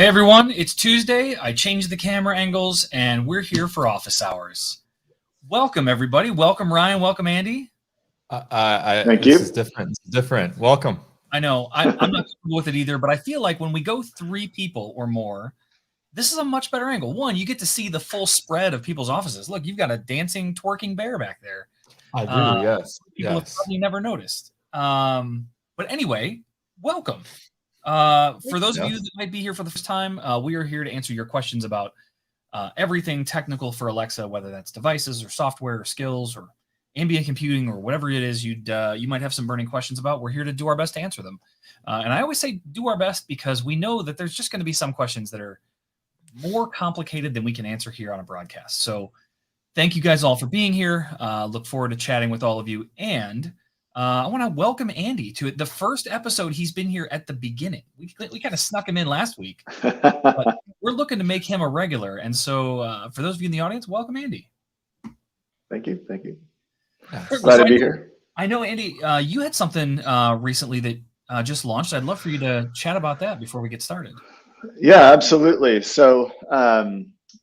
Hey everyone, it's Tuesday. I changed the camera angles and we're here for office hours. Welcome everybody. Welcome Ryan. Welcome Andy. Thank you. This is different. It's different. Welcome. I know I'm not comfortable with it either, but I feel like when we go 3 people or more, this is a much better angle. One, you get to see the full spread of people's offices. Look, you've got a dancing, twerking bear back there. I do. Yes. People have Yes. probably never noticed. But anyway, welcome. For those of you that might be here for the first time, we are here to answer your questions about everything technical for Alexa, whether that's devices or software or skills or ambient computing or whatever it is you might have some burning questions about. We're here to do our best to answer them. And I always say do our best because we know that there's just going to be some questions that are more complicated than we can answer here on a broadcast. So thank you guys all for being here. Look forward to chatting with all of you. And I want to welcome Andy to it. The first episode, he's been here at the beginning. We kind of snuck him in last week, but we're looking to make him a regular. And so for those of you in the audience, welcome Andy. Thank you. Thank you. Glad to be here. I know, Andy, you had something recently that just launched. I'd love for you to chat about that before we get started. Yeah, absolutely. So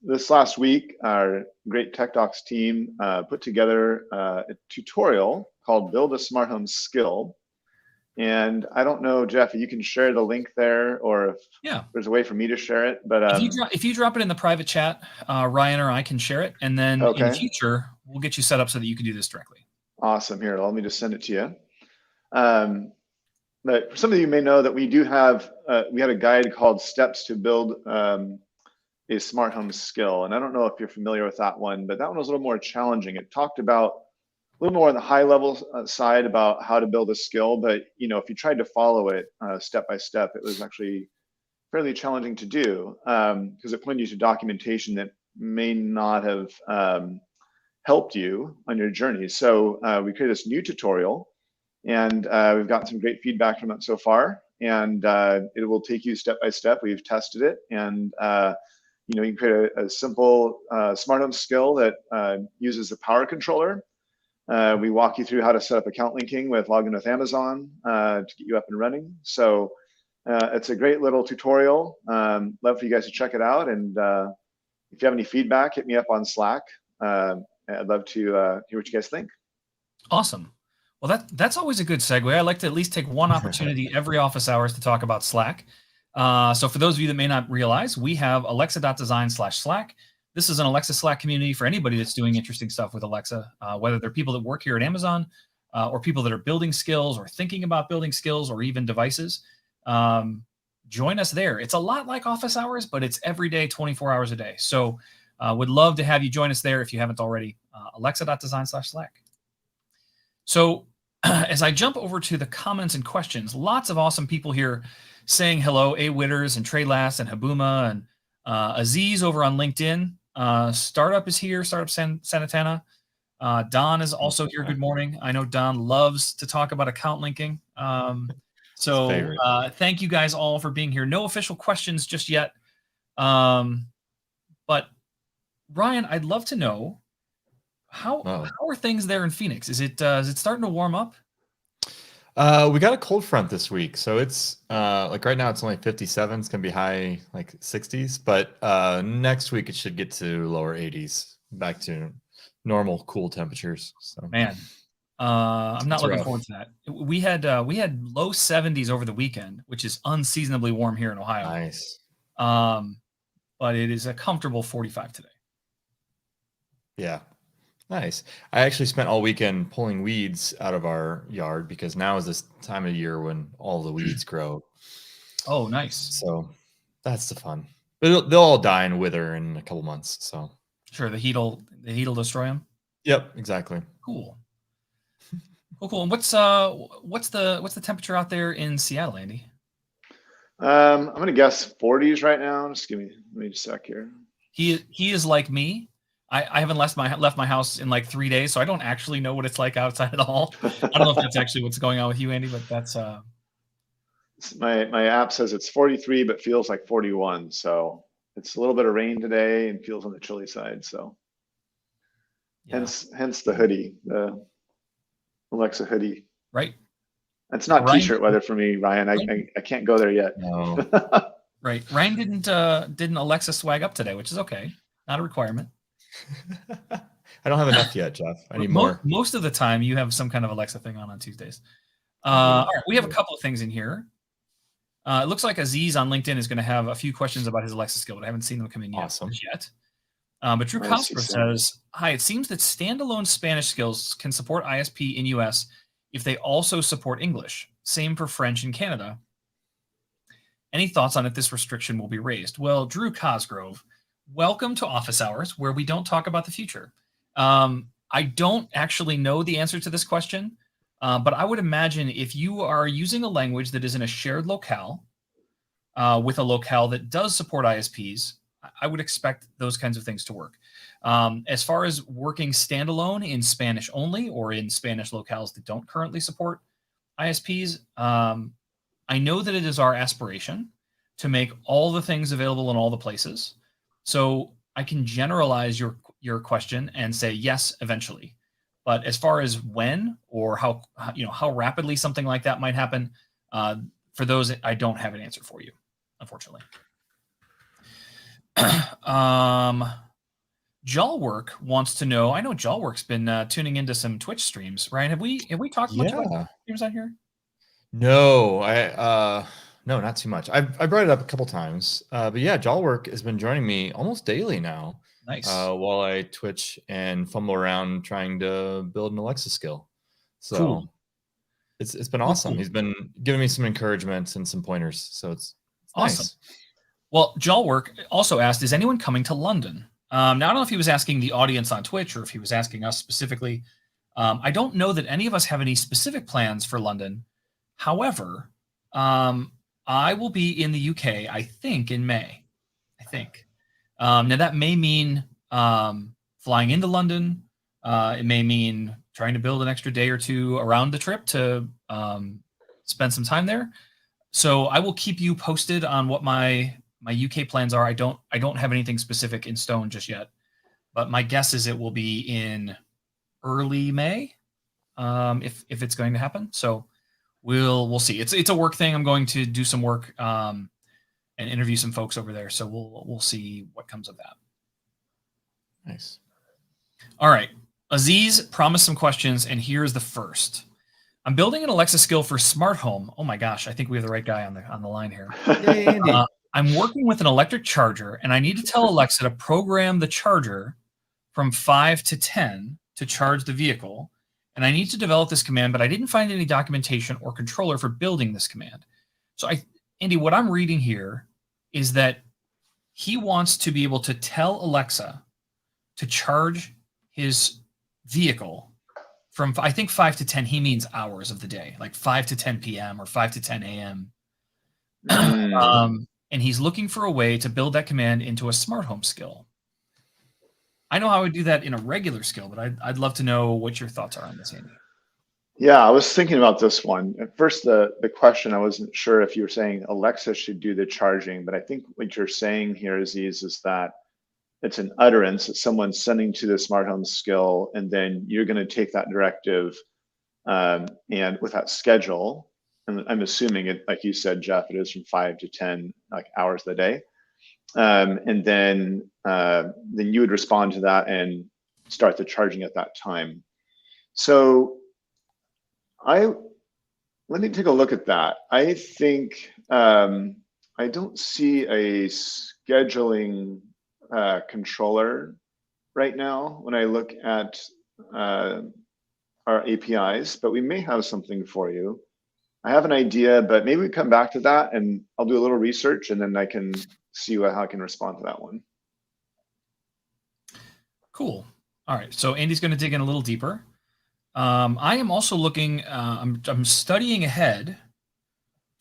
this last week, our great Tech Docs team put together a tutorial called Build a Smart Home Skill. And I don't know, Jeff, if you can share the link there or if there's a way for me to share it. But if you drop it in the private chat, Ryan or I can share it. And then in the future, we'll get you set up so that you can do this directly. Awesome. Here, let me just send it to you. But for some of you may know that we do have, we had a guide called Steps to Build a Smart Home Skill. And I don't know if you're familiar with that one, but that one was a little more challenging. It talked about a little more on the high level side about how to build a skill. But, you know, if you tried to follow it step by step, it was actually fairly challenging to do because it pointed you to documentation that may not have helped you on your journey. So we created this new tutorial. And we've gotten some great feedback from it so far, and it will take you step by step. We've tested it, and you know, you can create a simple smart home skill that uses the power controller. We walk you through how to set up account linking with login with Amazon to get you up and running. So it's a great little tutorial. Love for you guys to check it out, and if you have any feedback, hit me up on Slack. I'd love to hear what you guys think. Awesome. Well, that's always a good segue. I like to at least take one opportunity every office hours to talk about Slack. So for those of you that may not realize, we have alexa.design/Slack. This is an Alexa Slack community for anybody that's doing interesting stuff with Alexa, whether they're people that work here at Amazon or people that are building skills or thinking about building skills or even devices. Join us there. It's a lot like office hours, but it's every day, 24 hours a day. So would love to have you join us there if you haven't already. Alexa.design/Slack. So as I jump over to the comments and questions, lots of awesome people here saying hello. A. Witters and Trey Lass and Habuma and Aziz over on LinkedIn. Startup is here, Startup Sanatana. Don is also here. Good morning. I know Don loves to talk about account linking. So thank you guys all for being here. No official questions just yet. But Ryan, I'd love to know, how are things there in Phoenix? Is it starting to warm up? We got a cold front this week, so it's like right now it's only 57. It's gonna be high like 60s, but next week it should get to lower 80s, back to normal cool temperatures. So man, I'm not looking forward to that. We had low 70s over the weekend, which is unseasonably warm here in Ohio. Nice. But it is a comfortable 45 today. Yeah. Nice. I actually spent all weekend pulling weeds out of our yard because now is this time of year when all the weeds grow. Oh, nice. So that's the fun. But they'll all die and wither in a couple months. So sure, the heat'll destroy them. Yep, exactly. Cool. Cool. And what's the temperature out there in Seattle, Andy? I'm gonna guess 40s right now. Just give me a sec here. He is like me. I haven't left my house in like 3 days, so I don't actually know what it's like outside at all. I don't know if that's actually what's going on with you, Andy, but that's my app says it's 43, but feels like 41. So it's a little bit of rain today and feels on the chilly side. So hence the hoodie, the Alexa hoodie. Right. It's not T-shirt weather for me, Ryan. I can't go there yet. No. Right. Ryan didn't Alexa swag up today, which is okay. Not a requirement. I don't have enough yet, Jeff. I need more. Most of the time, you have some kind of Alexa thing on Tuesdays. I do. All right, we have a couple of things in here. It looks like Aziz on LinkedIn is going to have a few questions about his Alexa skill, but I haven't seen them come in yet. But Drew Cosper says, "Hi, it seems that standalone Spanish skills can support ISP in US if they also support English. Same for French in Canada. Any thoughts on if this restriction will be raised?" Well, Drew Cosgrove, welcome to Office Hours, where we don't talk about the future. I don't actually know the answer to this question, but I would imagine if you are using a language that is in a shared locale with a locale that does support ISPs, I would expect those kinds of things to work. As far as working standalone in Spanish only or in Spanish locales that don't currently support ISPs, I know that it is our aspiration to make all the things available in all the places. So I can generalize your question and say yes, eventually. But as far as when or how rapidly something like that might happen, for those, I don't have an answer for you, unfortunately. Jawwork wants to know. I know Jawwork's been tuning into some Twitch streams. Ryan, have we talked much about streams on here? No, no, not too much. I brought it up a couple times, but yeah, Jawwork has been joining me almost daily now. Nice. While I twitch and fumble around trying to build an Alexa skill. So cool. It's been awesome. Cool. He's been giving me some encouragement and some pointers. So it's awesome. Nice. Well, Jawwork also asked, is anyone coming to London? Now, I don't know if he was asking the audience on Twitch or if he was asking us specifically. I don't know that any of us have any specific plans for London. However, I will be in the UK, I think, in May. I think. Now, that may mean flying into London. It may mean trying to build an extra day or two around the trip to spend some time there. So I will keep you posted on what my UK plans are. I don't have anything specific in stone just yet, but my guess is it will be in early May, if it's going to happen. So we'll see. It's a work thing. I'm going to do some work and interview some folks over there. So we'll see what comes of that. Nice. All right. Aziz promised some questions, and here's the first. I'm building an Alexa skill for smart home. Oh my gosh, I think we have the right guy on the line here. Yay, Andy. I'm working with an electric charger, and I need to tell Alexa to program the charger from 5 to 10 to charge the vehicle. And I need to develop this command, but I didn't find any documentation or controller for building this command. So Andy, what I'm reading here is that he wants to be able to tell Alexa to charge his vehicle from, I think 5 to 10, he means hours of the day, like 5 to 10 p.m. or 5 to 10 a.m. And he's looking for a way to build that command into a smart home skill. I know how I would do that in a regular skill, but I'd love to know what your thoughts are on this, Andy. Yeah, I was thinking about this one. At first, the question, I wasn't sure if you were saying Alexa should do the charging, but I think what you're saying here, Aziz, is that it's an utterance that someone's sending to the smart home skill, and then you're going to take that directive and with that schedule, and I'm assuming it, like you said, Jeff, it is from 5 to 10 hours of the day. And then you would respond to that and start the charging at that time. So let me take a look at that. I think I don't see a scheduling controller right now when I look at our APIs, but we may have something for you. I have an idea, but maybe we come back to that and I'll do a little research and then I can see how I can respond to that one. Cool. All right. So Andy's going to dig in a little deeper. I am also looking, I'm studying ahead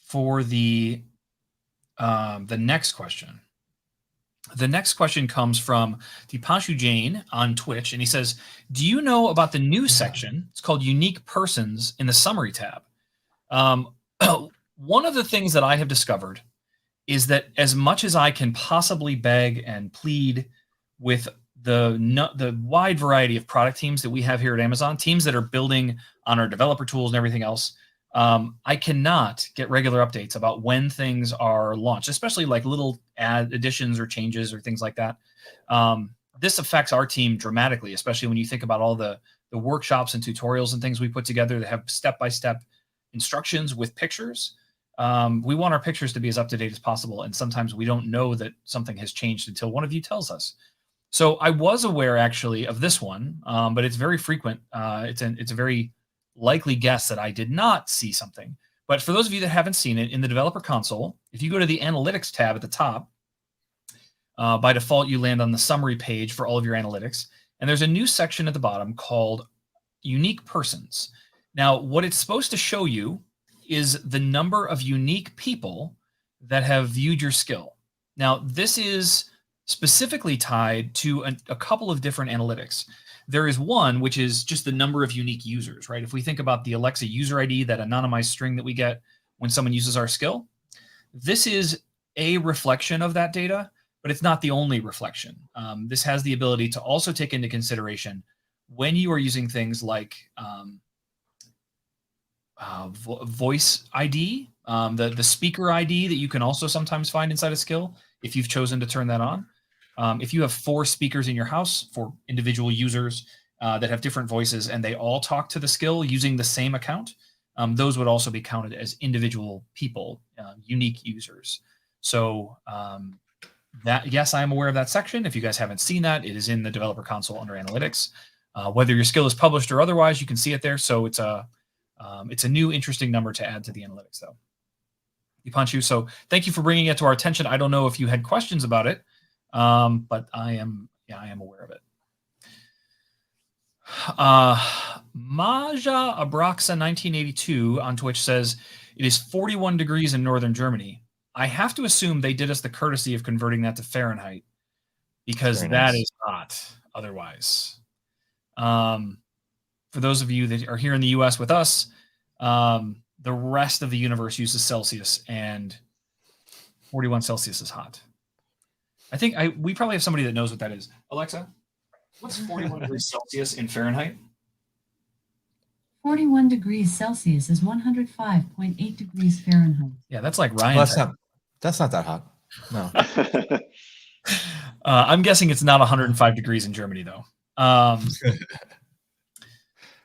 for the next question. The next question comes from Deepanshu Jain on Twitch, and he says, do you know about the new section? It's called Unique Persons in the Summary tab. One of the things that I have discovered is that as much as I can possibly beg and plead with the wide variety of product teams that we have here at Amazon, teams that are building on our developer tools and everything else, I cannot get regular updates about when things are launched, especially like little additions or changes or things like that. This affects our team dramatically, especially when you think about all the workshops and tutorials and things we put together that have step-by-step instructions with pictures. We want our pictures to be as up-to-date as possible, and sometimes we don't know that something has changed until one of you tells us. So I was aware actually of this one, but it's very frequent. It's a very likely guess that I did not see something. But for those of you that haven't seen it, in the developer console, if you go to the analytics tab at the top, by default, you land on the summary page for all of your analytics. And there's a new section at the bottom called unique persons. Now, what it's supposed to show you is the number of unique people that have viewed your skill. Now, this is specifically tied to a couple of different analytics. There is one, which is just the number of unique users, right? If we think about the Alexa user ID, that anonymized string that we get when someone uses our skill, this is a reflection of that data, but it's not the only reflection. This has the ability to also take into consideration when you are using things like voice ID, the speaker ID that you can also sometimes find inside a skill if you've chosen to turn that on. If you have 4 speakers in your house for individual users that have different voices and they all talk to the skill using the same account, those would also be counted as individual people, unique users. So yes, I am aware of that section. If you guys haven't seen that, it is in the developer console under analytics. Whether your skill is published or otherwise, you can see it there. So it's a new interesting number to add to the analytics, though. Ipanchu, so thank you for bringing it to our attention. I don't know if you had questions about it, but I am aware of it. Maja Abraxa 1982 on Twitch says it is 41 degrees in northern Germany. I have to assume they did us the courtesy of converting that to Fahrenheit because that is hot otherwise. For those of you that are here in the US with us, the rest of the universe uses Celsius, and 41 Celsius is hot. I think we probably have somebody that knows what that is. Alexa, what's 41 degrees Celsius in Fahrenheit? 41 degrees Celsius is 105.8 degrees Fahrenheit. Yeah, that's like Ryan. Well, that's not that hot. No. I'm guessing it's not 105 degrees in Germany, though.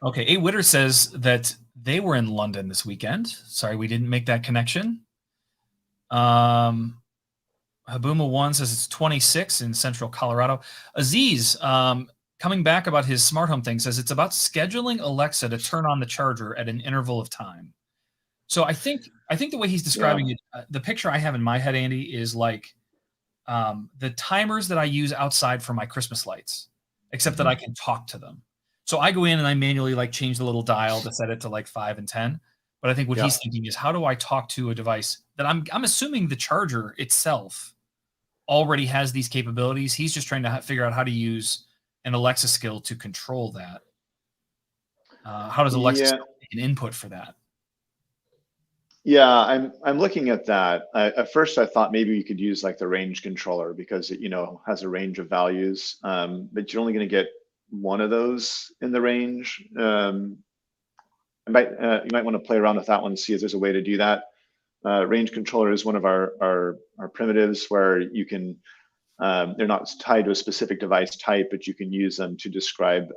Okay, A. Witter says that they were in London this weekend. Sorry, we didn't make that connection. Habuma1 says it's 26 in central Colorado. Aziz, coming back about his smart home thing, says it's about scheduling Alexa to turn on the charger at an interval of time. So I think the way he's describing it, the picture I have in my head, Andy, is like the timers that I use outside for my Christmas lights, except that I can talk to them. So I go in and I manually like change the little dial to set it to like 5 and 10. But I think what he's thinking is, how do I talk to a device that I'm assuming the charger itself already has these capabilities. He's just trying to figure out how to use an Alexa skill to control that. How does Alexa take an input for that? Yeah, I'm looking at that. At first, I thought maybe you could use like the range controller because it has a range of values, but you're only going to get one of those in the range. You might want to play around with that one and see if there's a way to do that. Range controller is one of our primitives where you can. They're not tied to a specific device type, but you can use them to describe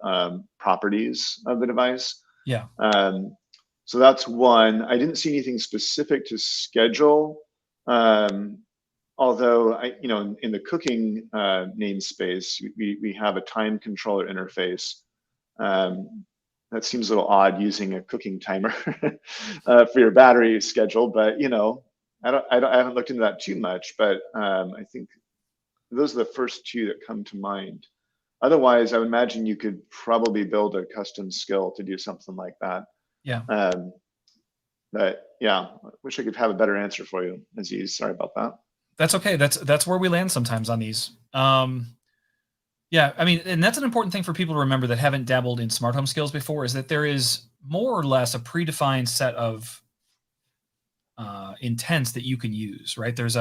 properties of the device. Yeah. So that's one. I didn't see anything specific to schedule, although in the cooking namespace, we have a time controller interface. That seems a little odd using a cooking timer for your battery schedule, but I haven't looked into that too much. But I think those are the first two that come to mind. Otherwise, I would imagine you could probably build a custom skill to do something like that. Yeah. But yeah, I wish I could have a better answer for you, Aziz. Sorry about that. That's okay. That's where we land sometimes on these. Yeah, I mean, and that's an important thing for people to remember that haven't dabbled in smart home skills before, is that there is more or less a predefined set of intents that you can use, right? There's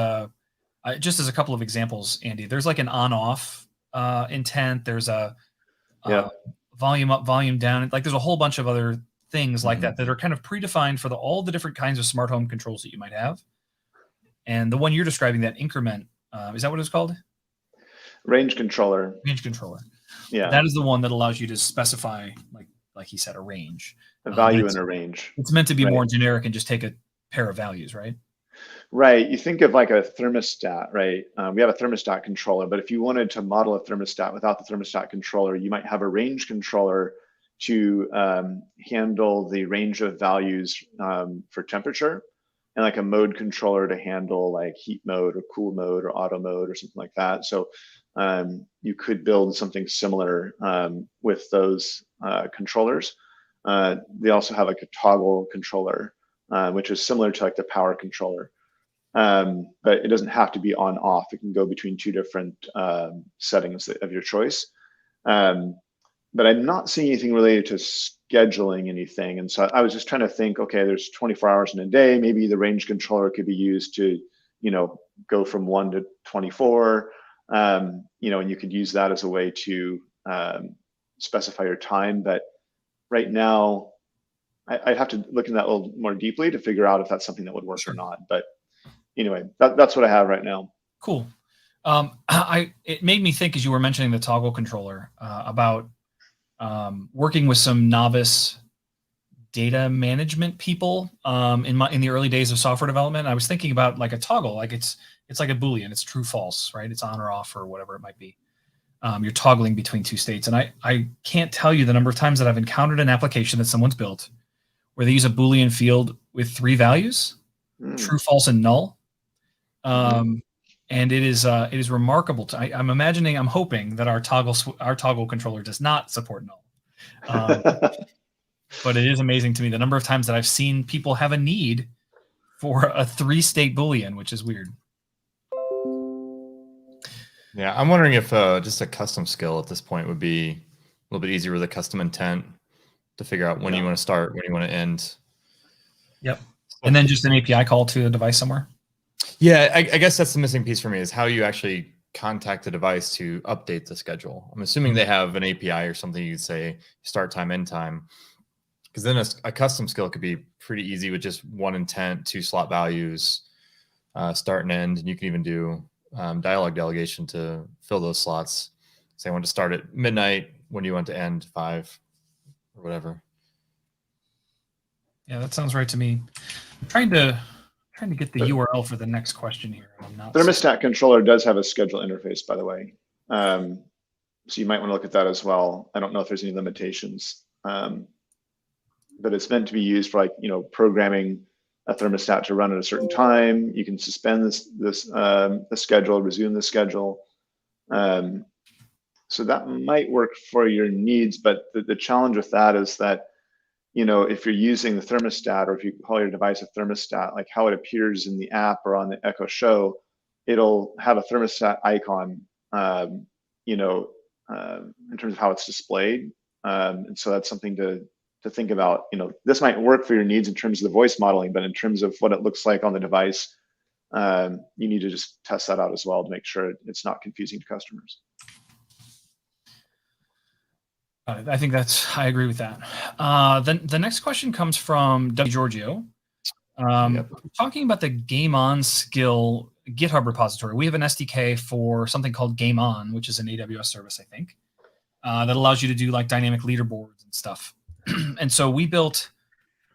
just as a couple of examples, Andy, there's like an on-off intent. There's a volume up, volume down. Like there's a whole bunch of other things like that are kind of predefined for all the different kinds of smart home controls that you might have. And the one you're describing, that increment, is that what it's called? Range controller. Range controller. Yeah. That is the one that allows you to specify, like he said, a range. A value in and a range. It's meant to be Right. more generic and just take a pair of values, right? Right. You think of like a thermostat, right? We have a thermostat controller, but if you wanted to model a thermostat without the thermostat controller, you might have a range controller to handle the range of values for temperature, and like a mode controller to handle like heat mode or cool mode or auto mode or something like that. So you could build something similar with those controllers. They also have like a toggle controller, which is similar to like the power controller. But it doesn't have to be on off. It can go between two different settings of your choice. But I'm not seeing anything related to scheduling anything. And so I was just trying to think, okay, there's 24 hours in a day. Maybe the range controller could be used to, go from 1 to 24, and you could use that as a way to specify your time. But right now, I'd have to look in that a little more deeply to figure out if that's something that would work or not. But anyway, that's what I have right now. Cool. It made me think, as you were mentioning the toggle controller, about working with some novice data management people in the early days of software development. I was thinking about like a toggle, like it's like a Boolean, it's true false, right? It's on or off or whatever it might be. You're toggling between two states, and I can't tell you the number of times that I've encountered an application that someone's built where they use a Boolean field with 3 values, true, false, and null. And it is remarkable. I'm hoping that our toggle controller does not support null. But it is amazing to me the number of times that I've seen people have a need for a 3-state Boolean, which is weird. Yeah, I'm wondering if just a custom skill at this point would be a little bit easier with a custom intent to figure out when you want to start, when you want to end. Yep. And then just an API call to a device somewhere. Yeah, I guess that's the missing piece for me, is how you actually contact the device to update the schedule. I'm assuming they have an API or something you could say start time, end time. Because then a custom skill could be pretty easy with just 1 intent, 2 slot values, start and end. And you can even do dialog delegation to fill those slots. Say I want to start at midnight, when do you want to end 5 or whatever. Yeah, that sounds right to me. I'm trying to get the URL for the next question here. I'm not. Thermostat controller does have a schedule interface, by the way. So you might want to look at that as well. I don't know if there's any limitations, but it's meant to be used for programming a thermostat to run at a certain time. You can suspend the schedule, resume the schedule. So that might work for your needs, but the challenge with that is that if you're using the thermostat, or if you call your device a thermostat, like how it appears in the app or on the Echo Show, it'll have a thermostat icon, in terms of how it's displayed. And so that's something to think about. This might work for your needs in terms of the voice modeling, but in terms of what it looks like on the device, you need to just test that out as well to make sure it's not confusing to customers. I think I agree with that. Then the next question comes from W. Giorgio. Talking about the Game On skill GitHub repository. We have an SDK for something called Game On, which is an AWS service, I think, that allows you to do like dynamic leaderboards and stuff. And so we built,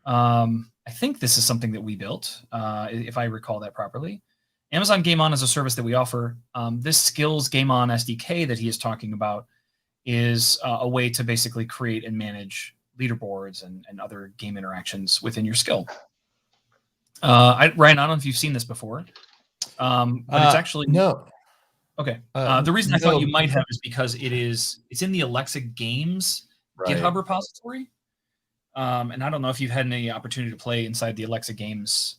I think this is something that we built, if I recall that properly. Amazon Game On is a service that we offer. This skills Game On SDK that he is talking about is a way to basically create and manage leaderboards and other game interactions within your skill. Ryan, I don't know if you've seen this before, but it's actually no. Okay. The reason I thought you might have is because it's in the Alexa Games GitHub repository. And I don't know if you've had any opportunity to play inside the Alexa Games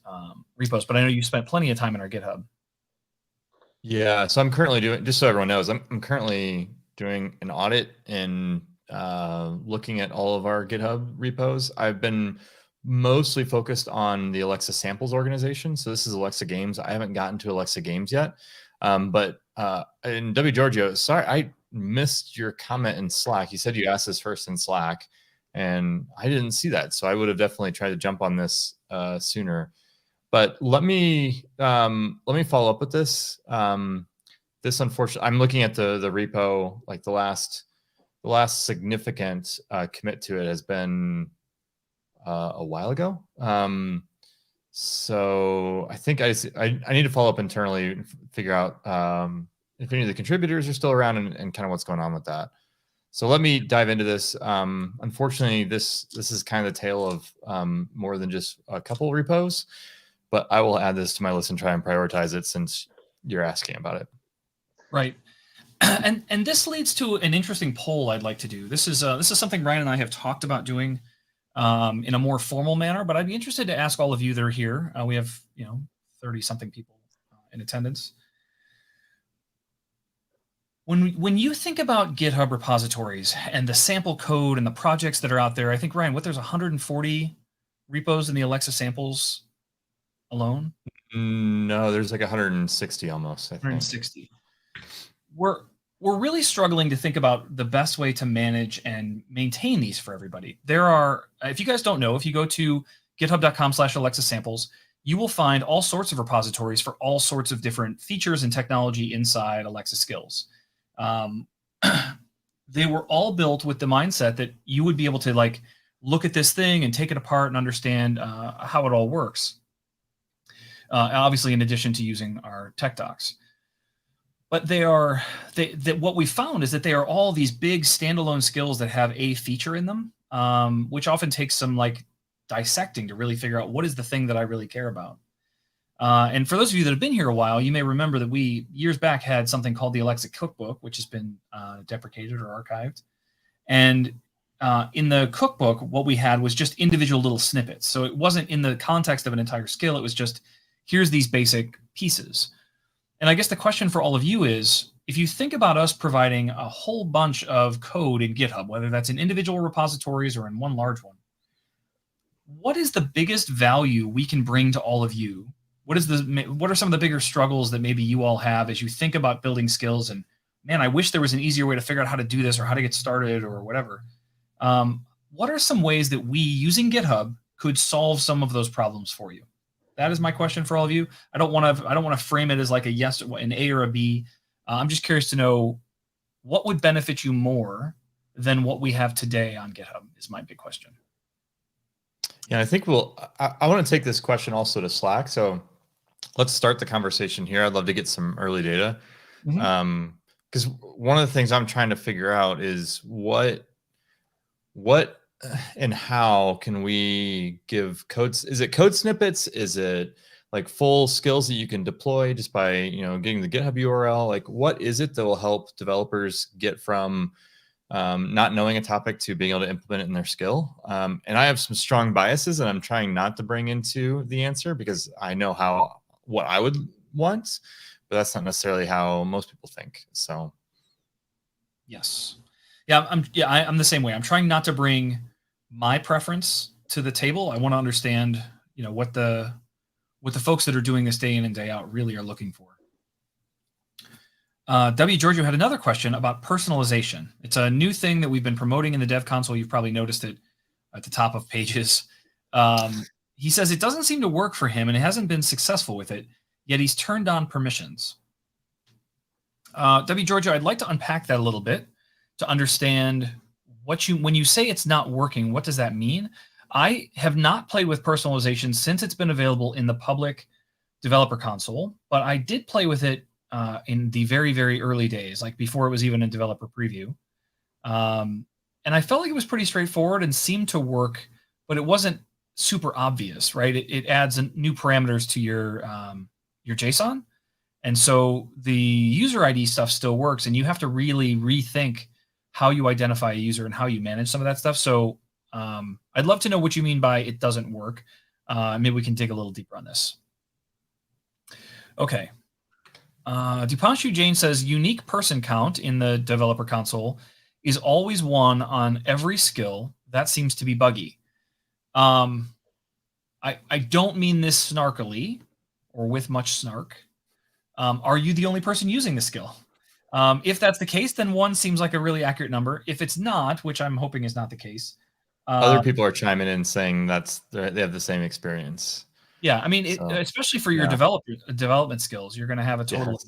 repos, but I know you spent plenty of time in our GitHub. Yeah, so I'm currently doing, just so everyone knows, I'm currently doing an audit and looking at all of our GitHub repos. I've been mostly focused on the Alexa samples organization. So this is Alexa Games. I haven't gotten to Alexa Games yet. But in W. Giorgio, sorry, I missed your comment in Slack. You said you asked this first in Slack. and I didn't see that. So I would have definitely tried to jump on this sooner. But let me follow up with this. This unfortunately, I'm looking at the repo. Like the last significant commit to it has been a while ago. So I think I need to follow up internally and figure out if any of the contributors are still around and kind of what's going on with that. So let me dive into this. Unfortunately, this is kind of the tale of more than just a couple of repos, but I will add this to my list and try and prioritize it since you're asking about it. Right. And this leads to an interesting poll I'd like to do. This is something Ryan and I have talked about doing in a more formal manner, but I'd be interested to ask all of you that are here. We have 30 something people in attendance. When you think about GitHub repositories and the sample code and the projects that are out there, I think, Ryan, there's 140 repos in the Alexa samples alone? No, there's like 160 almost, I think. 160. We're really struggling to think about the best way to manage and maintain these for everybody. There are, if you guys don't know, if you go to github.com/Alexa samples, you will find all sorts of repositories for all sorts of different features and technology inside Alexa skills. They were all built with the mindset that you would be able to like look at this thing and take it apart and understand how it all works. Obviously, in addition to using our tech docs. But what we found is that they are all these big standalone skills that have a feature in them, which often takes some like dissecting to really figure out what is the thing that I really care about. And for those of you that have been here a while, you may remember that we years back had something called the Alexa Cookbook, which has been deprecated or archived. And in the cookbook, what we had was just individual little snippets. So it wasn't in the context of an entire skill. It was just, here's these basic pieces. And I guess the question for all of you is, if you think about us providing a whole bunch of code in GitHub, whether that's in individual repositories or in one large one, what is the biggest value we can bring to all of you? What are some of the bigger struggles that maybe you all have as you think about building skills? And man, I wish there was an easier way to figure out how to do this or how to get started or whatever. What are some ways that we, using GitHub, could solve some of those problems for you? That is my question for all of you. I don't want to frame it as like a yes, an A or a B. I'm just curious to know what would benefit you more than what we have today on GitHub is my big question. Yeah, I think I want to take this question also to Slack. So let's start the conversation here. I'd love to get some early data. Because one of the things I'm trying to figure out is what and how can we give codes? Is it code snippets? Is it like full skills that you can deploy just by getting the GitHub URL? Like, what is it that will help developers get from not knowing a topic to being able to implement it in their skill? And I have some strong biases that I'm trying not to bring into the answer because I know what I would want, but that's not necessarily how most people think. So, yes, yeah, I'm the same way. I'm trying not to bring my preference to the table. I want to understand, what the folks that are doing this day in and day out really are looking for. W. Giorgio had another question about personalization. It's a new thing that we've been promoting in the Dev Console. You've probably noticed it at the top of pages. He says it doesn't seem to work for him and it hasn't been successful with it, yet he's turned on permissions. W. Giorgio, I'd like to unpack that a little bit to understand when you say it's not working, what does that mean? I have not played with personalization since it's been available in the public developer console, but I did play with it in the very, very early days, like before it was even in developer preview. And I felt like it was pretty straightforward and seemed to work, but it wasn't super obvious, right? It adds new parameters to your JSON. And so the user ID stuff still works, and you have to really rethink how you identify a user and how you manage some of that stuff. So I'd love to know what you mean by it doesn't work. Maybe we can dig a little deeper on this. Okay. Dupanshu Jane says unique person count in the developer console is always 1 on every skill. That seems to be buggy. I don't mean this snarkily or with much snark. Are you the only person using the skill? If that's the case, then 1 seems like a really accurate number. If it's not, which I'm hoping is not the case, Other people are chiming in saying they have the same experience. Yeah, I mean, So, especially for your yeah. development skills, you're going to have a total of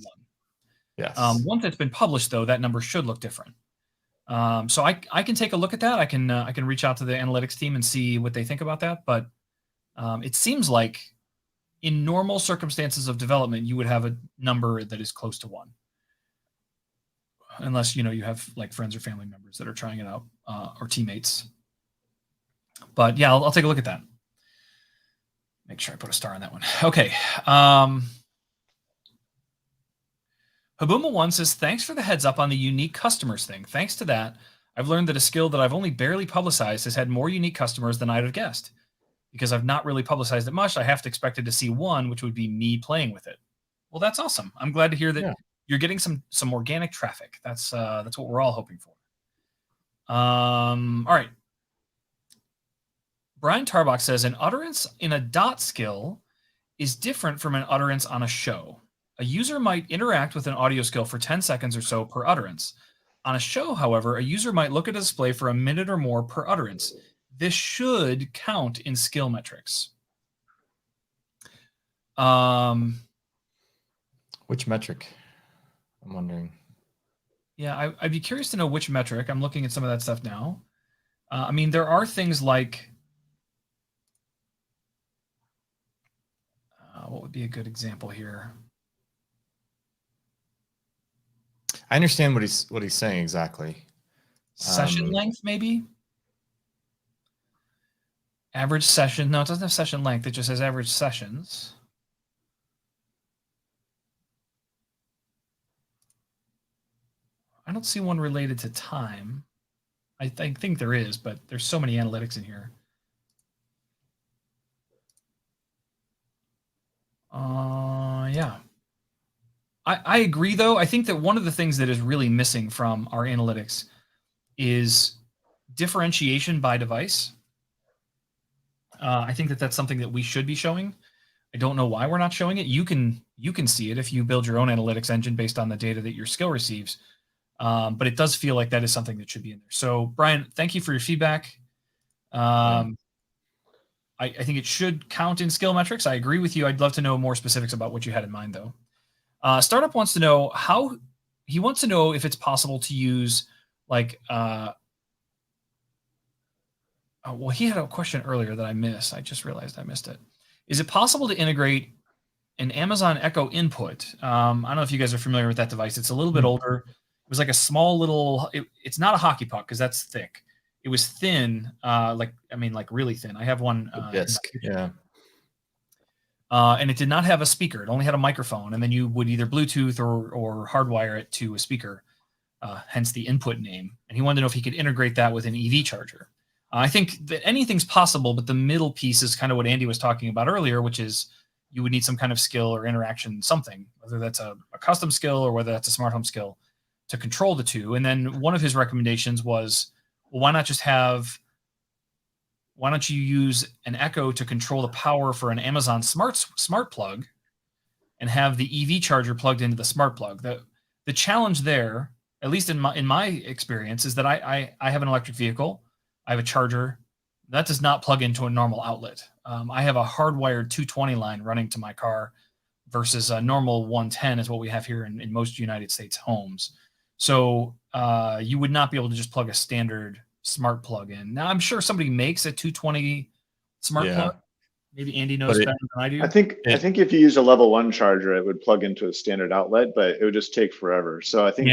Yes. 1. Yes. Once it's been published, though, that number should look different. So I can take a look at that. I can reach out to the analytics team and see what they think about that. But it seems like in normal circumstances of development, you would have a number that is close to 1, unless you have like friends or family members that are trying it out or teammates. But yeah, I'll take a look at that. Make sure I put a star on that one. Okay. Habuma1 says, thanks for the heads up on the unique customers thing. Thanks to that, I've learned that a skill that I've only barely publicized has had more unique customers than I'd have guessed. Because I've not really publicized it much, I have to expected to see 1, which would be me playing with it. Well, that's awesome. I'm glad to hear that you're getting some organic traffic. That's what we're all hoping for. All right. Brian Tarbock says, an utterance in a dot skill is different from an utterance on a show. A user might interact with an audio skill for 10 seconds or so per utterance. On a show, however, a user might look at a display for a minute or more per utterance. This should count in skill metrics. Which metric? I'm wondering. Yeah, I'd be curious to know which metric. I'm looking at some of that stuff now. I mean, there are things like what would be a good example here? I understand what he's saying exactly. Session length, maybe? Average session. No, it doesn't have session length. It just has average sessions. I don't see one related to time. I think there is, but there's so many analytics in here. Yeah. I agree, though. I think that one of the things that is really missing from our analytics is differentiation by device. I think that that's something that we should be showing. I don't know why we're not showing it. You can see it if you build your own analytics engine based on the data that your skill receives. But it does feel like that is something that should be in there. So, Brian, thank you for your feedback. I think it should count in skill metrics. I agree with you. I'd love to know more specifics about what you had in mind, though. Startup wants to know he wants to know if it's possible to use like well, he had a question earlier that I missed. I just realized I missed it. Is it possible to integrate an Amazon Echo input? I don't know if you guys are familiar with that device. It's a little bit older. It was like a small little, it's not a hockey puck because that's thick. It was thin, like really thin. I have one. Disc, yeah. And it did not have a speaker. It only had a microphone, and then you would either Bluetooth or hardwire it to a speaker, hence the input name. And he wanted to know if he could integrate that with an EV charger. I think that anything's possible, but the middle piece is kind of what Andy was talking about earlier, which is you would need some kind of skill or interaction, something, whether that's a custom skill or whether that's a smart home skill to control the two. And then one of his recommendations was, well, why don't you use an Echo to control the power for an Amazon smart plug and have the EV charger plugged into the smart plug? The challenge there, at least in my experience, is that I have an electric vehicle. I have a charger. That does not plug into a normal outlet. I have a hardwired 220 line running to my car versus a normal 110 is what we have here in most United States homes. So you would not be able to just plug a standard smart plug in. Now, I'm sure somebody makes a 220 smart plug. Maybe Andy knows better than I do. I think if you use a level 1 charger, it would plug into a standard outlet, but it would just take forever. So I think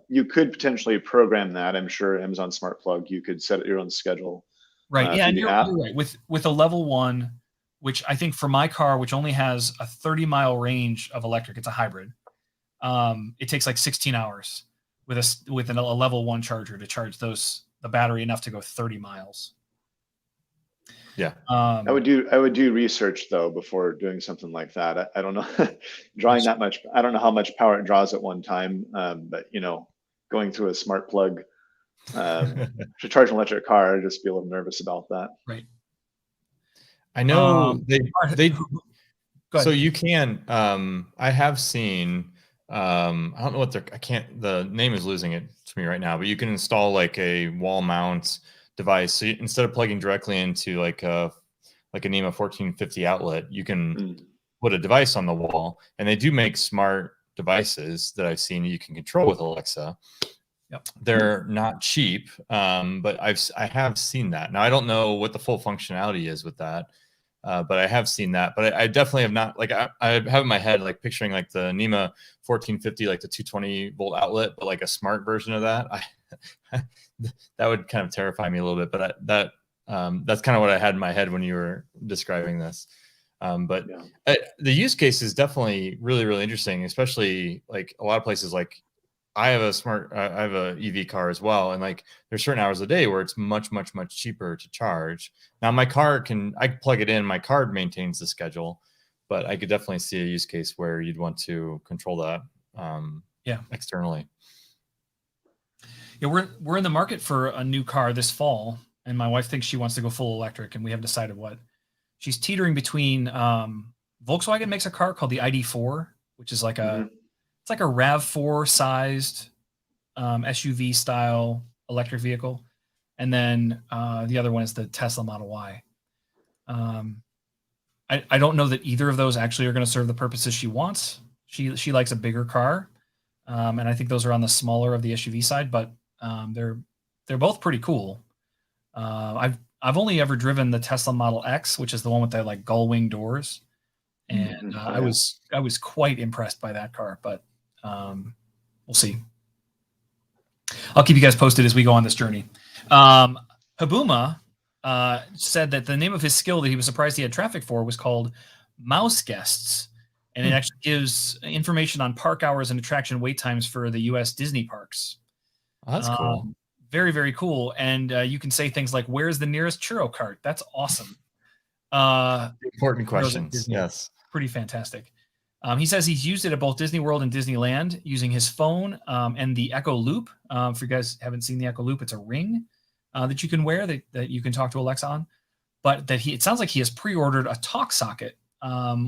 you could potentially program that. I'm sure Amazon Smart Plug, you could set your own schedule. Right. Yeah, and you're right. With a level 1, which I think for my car, which only has a 30-mile range of electric, it's a hybrid. It takes like 16 hours with a level 1 charger to charge the battery enough to go 30 miles. Yeah. I would do research though before doing something like that. I don't know that much. I don't know how much power it draws at one time. But going through a smart plug to charge an electric car, I'd just be a little nervous about that. Right. I know they so you can I have seen I don't know what the name is losing it to me right now, but you can install like a wall mount device. So instead of plugging directly into like a NEMA 1450 outlet, you can put a device on the wall, and they do make smart devices that I've seen you can control with Alexa. Yep. They're not cheap, but I have seen that. Now I don't know what the full functionality is with that, but I have seen that. But I definitely have not, like I have in my head like picturing like the NEMA 1450, like the 220 volt outlet, but like a smart version of that. That would kind of terrify me a little bit. But that's kind of what I had in my head when you were describing this. But the use case is definitely really, really interesting, especially like a lot of places. Like I have a EV car as well. And like there's certain hours of the day where it's much, much, much cheaper to charge. Now my car I plug it in, my card maintains the schedule, but I could definitely see a use case where you'd want to control that externally. Yeah, we're in the market for a new car this fall, and my wife thinks she wants to go full electric, and we haven't decided what. She's teetering between Volkswagen makes a car called the ID4, which is like it's like a RAV4 sized SUV style electric vehicle, and then the other one is the Tesla Model Y. I don't know that either of those actually are going to serve the purposes she wants. She likes a bigger car, and I think those are on the smaller of the SUV side, but they're both pretty cool. I've only ever driven the Tesla Model X, which is the one with the like gull wing doors, and I was quite impressed by that car. But we'll see. I'll keep you guys posted as we go on this journey. Habuma said that the name of his skill that he was surprised he had traffic for was called Mouse Guests, and it actually gives information on park hours and attraction wait times for the U.S. Disney parks. Oh, that's cool. Very, very cool. And you can say things like, where's the nearest churro cart? That's awesome. Important questions. Yes. Pretty fantastic. He says he's used it at both Disney World and Disneyland using his phone and the Echo Loop. For you guys who haven't seen the Echo Loop, it's a ring that you can wear that you can talk to Alexa on. But it sounds like he has pre-ordered a talk socket,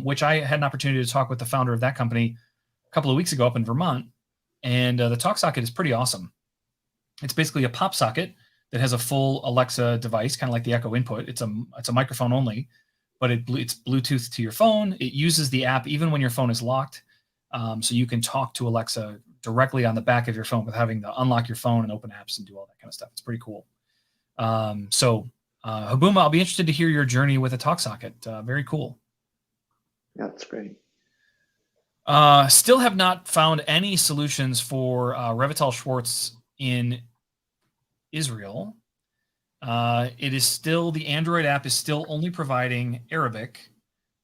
which I had an opportunity to talk with the founder of that company a couple of weeks ago up in Vermont. And the talk socket is pretty awesome. It's basically a pop socket that has a full Alexa device, kind of like the Echo input. It's a microphone only, but it's Bluetooth to your phone. It uses the app even when your phone is locked, so you can talk to Alexa directly on the back of your phone without having to unlock your phone and open apps and do all that kind of stuff. It's pretty cool. So Habuma, I'll be interested to hear your journey with a talk socket. Very cool. Yeah, that's great. Still have not found any solutions for Revital Schwartz in Israel. It is still, the Android app is still only providing Arabic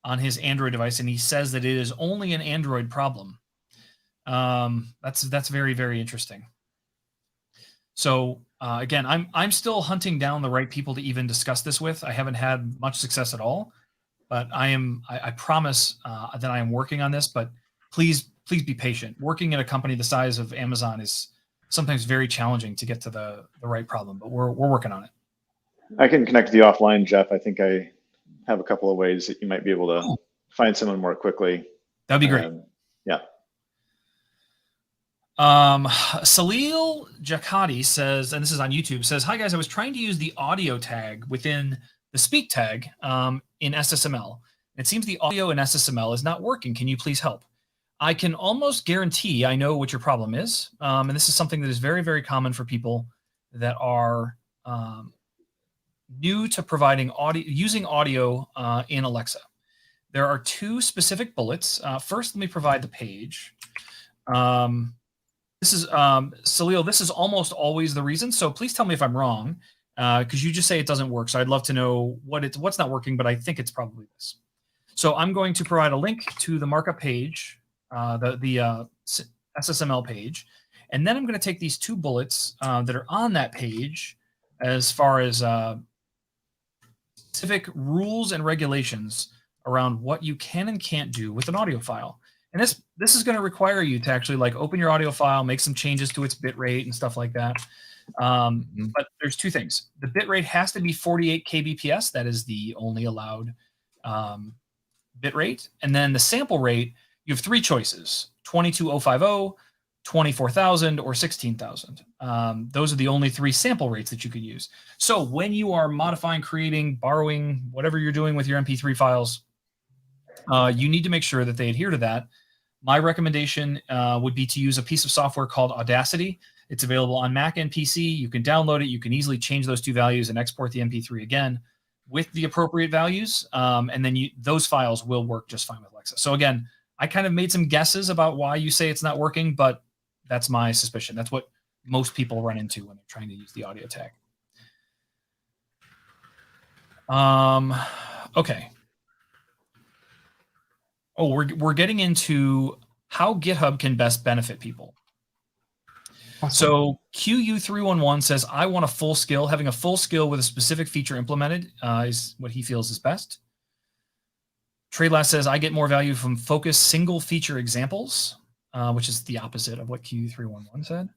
on his Android device, and he says that it is only an Android problem. That's very, very interesting. So again, I'm still hunting down the right people to even discuss this with. I haven't had much success at all, but I promise that I am working on this. But please be patient. Working at a company the size of Amazon is sometimes very challenging to get to the right problem, but we're working on it. I can connect with you offline, Jeff. I think I have a couple of ways that you might be able to find someone more quickly. That'd be great. Yeah. Salil Jakati says, and this is on YouTube, says, "Hi guys, I was trying to use the audio tag within the speak tag in SSML. It seems the audio in SSML is not working. Can you please help? I can almost guarantee I know what your problem is. And this is something that is very, very common for people that are new to providing audio, using audio in Alexa. There are two specific bullets. First, let me provide the page. This is Salil. This is almost always the reason. So please tell me if I'm wrong, because you just say it doesn't work. So I'd love to know what's not working, but I think it's probably this. So I'm going to provide a link to the markup page, the SSML page, and then I'm going to take these two bullets that are on that page as far as specific rules and regulations around what you can and can't do with an audio file. And this is going to require you to actually like open your audio file, make some changes to its bit rate and stuff like that. But there's two things. The bit rate has to be 48 kbps. That is the only allowed bit rate. And then the sample rate, you have three choices: 22050, 24,000 or 16,000. Those are the only 3 sample rates that you could use. So when you are modifying, creating, borrowing, whatever you're doing with your MP3 files, you need to make sure that they adhere to that. My recommendation would be to use a piece of software called Audacity. It's available on Mac and PC. You can download it. You can easily change those 2 values and export the MP3 again with the appropriate values. And then those files will work just fine with Alexa. So again, I kind of made some guesses about why you say it's not working, but that's my suspicion. That's what most people run into when they're trying to use the audio tag. Okay. Oh, we're getting into how GitHub can best benefit people. Awesome. So QU311 says, I want a full skill. Having a full skill with a specific feature implemented is what he feels is best. TradeLast says, I get more value from focused single feature examples, which is the opposite of what QU311 said.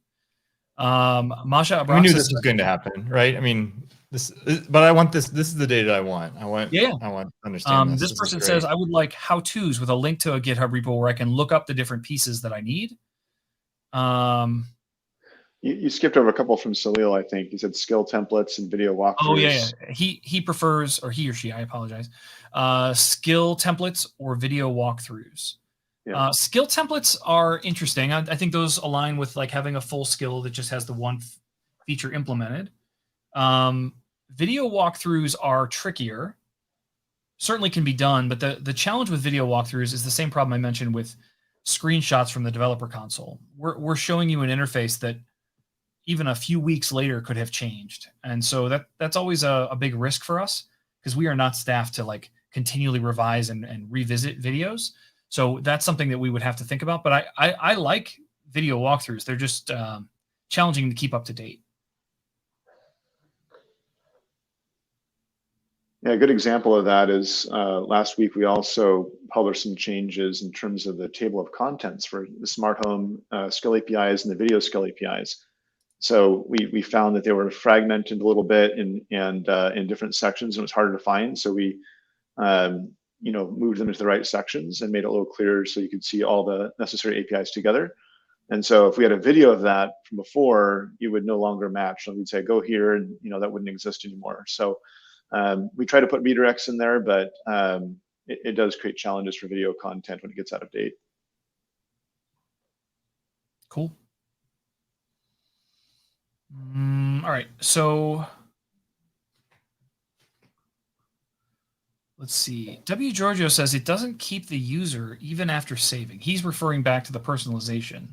Masha Abraxas, we knew this was going to happen, right? I mean, but I want this. This is the data I want. I want to understand this. This person says, I would like how-tos with a link to a GitHub repo where I can look up the different pieces that I need. You skipped over a couple from Salil, I think. He said skill templates and video walkthroughs. Oh, yeah. He prefers, or he or she, I apologize, skill templates or video walkthroughs. Yeah. Skill templates are interesting. I think those align with like having a full skill that just has the one feature implemented. Video walkthroughs are trickier. Certainly can be done, but the challenge with video walkthroughs is the same problem I mentioned with screenshots from the developer console. We're showing you an interface that even a few weeks later could have changed. And so that's always a big risk for us because we are not staffed to like continually revise and revisit videos. So that's something that we would have to think about. But I like video walkthroughs. They're just challenging to keep up to date. Yeah, a good example of that is last week we also published some changes in terms of the table of contents for the smart home skill APIs and the video skill APIs. So we found that they were fragmented a little bit in different sections, and it was harder to find. So we moved them into the right sections and made it a little clearer so you could see all the necessary APIs together. And so if we had a video of that from before, you would no longer match. So we'd say, go here, and that wouldn't exist anymore. So we try to put redirects in there, but it does create challenges for video content when it gets out of date. Cool. All right, so let's see. W. Giorgio says it doesn't keep the user even after saving. He's referring back to the personalization.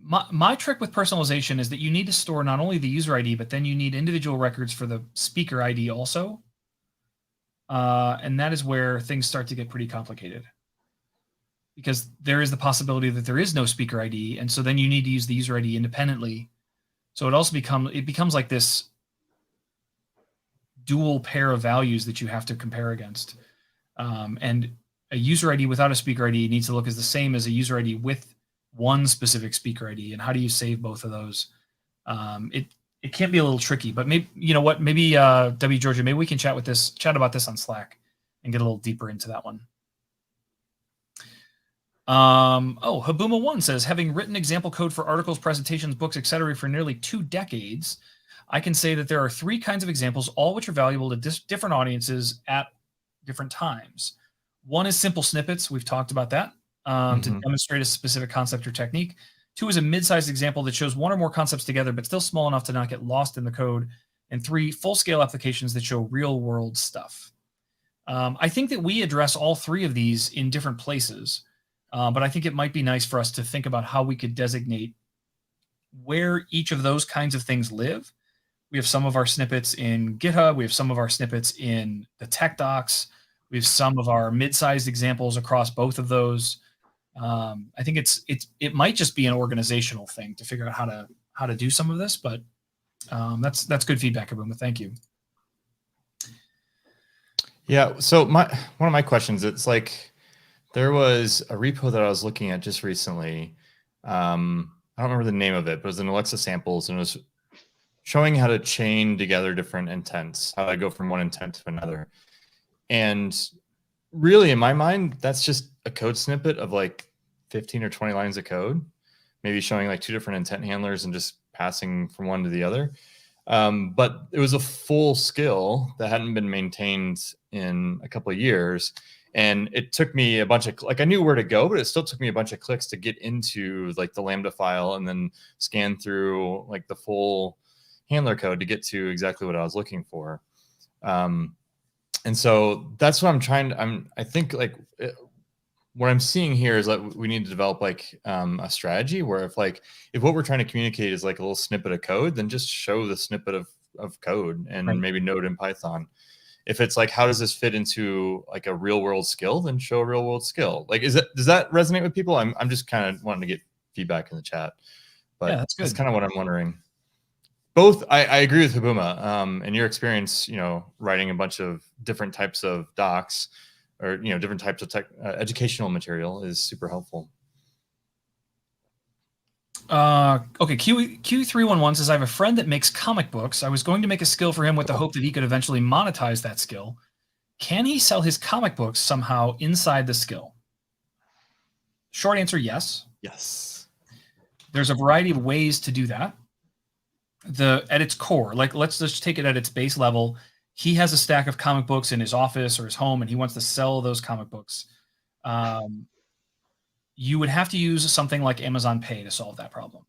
My trick with personalization is that you need to store not only the user ID, but then you need individual records for the speaker ID also. And that is where things start to get pretty complicated, because there is the possibility that there is no speaker ID. And so then you need to use the user ID independently. So it also becomes like this dual pair of values that you have to compare against. And a user ID without a speaker ID needs to look as the same as a user ID with one specific speaker ID. And how do you save both of those? It can be a little tricky, but maybe, you know what, maybe W. Georgia, maybe we can chat about this on Slack and get a little deeper into that one. Habuma1 says, having written example code for articles, presentations, books, etc. for nearly 2 decades, I can say that there are 3 kinds of examples, all which are valuable to different audiences at different times. One is simple snippets. We've talked about that to demonstrate a specific concept or technique. 2 is a mid-sized example that shows 1 or more concepts together, but still small enough to not get lost in the code. And 3, full-scale applications that show real-world stuff. I think that we address all 3 of these in different places. But I think it might be nice for us to think about how we could designate where each of those kinds of things live. We have some of our snippets in GitHub. We have some of our snippets in the tech docs. We have some of our mid-sized examples across both of those. I think it might just be an organizational thing to figure out how to do some of this, but that's good feedback, Abuma. Thank you. Yeah. So one of my questions, it's like, there was a repo that I was looking at just recently. I don't remember the name of it, but it was an Alexa samples, and it was showing how to chain together different intents, how I go from one intent to another. And really, in my mind, that's just a code snippet of like 15 or 20 lines of code, maybe showing like 2 different intent handlers and just passing from one to the other. But it was a full skill that hadn't been maintained in a couple of years. And it took me a bunch of, like, I knew where to go, but it still took me a bunch of clicks to get into like the Lambda file and then scan through like the full handler code to get to exactly what I was looking for. And so that's what I'm trying to, I think like what I'm seeing here is like we need to develop like a strategy where if what we're trying to communicate is like a little snippet of code, then just show the snippet of code and Right. maybe Node and Python. If it's like, how does this fit into like a real world skill, then show a real world skill. Like, does that resonate with people? I'm just kind of wanting to get feedback in the chat, but Yeah, that's good. That's kind of what I'm wondering. Both, I agree with Habuma. In your experience, writing a bunch of different types of docs or different types of educational material is super helpful. Okay, Q311 says, I have a friend that makes comic books. I was going to make a skill for him with the hope that he could eventually monetize that skill. Can he sell his comic books somehow inside the skill? Short answer, yes. Yes. There's a variety of ways to do that. At its core, like let's just take it at its base level. He has a stack of comic books in his office or his home, and he wants to sell those comic books. You would have to use something like Amazon Pay to solve that problem.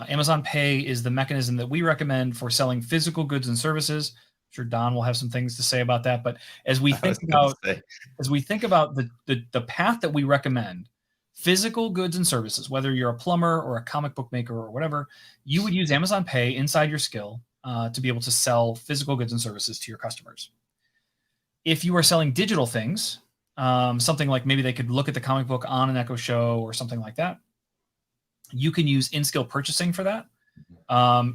Amazon Pay is the mechanism that we recommend for selling physical goods and services. I'm sure Don will have some things to say about that. But as we think about the path that we recommend, physical goods and services, whether you're a plumber or a comic book maker or whatever, you would use Amazon Pay inside your skill to be able to sell physical goods and services to your customers. If you are selling digital things, something like maybe they could look at the comic book on an Echo Show or something like that, you can use in-skill purchasing for that.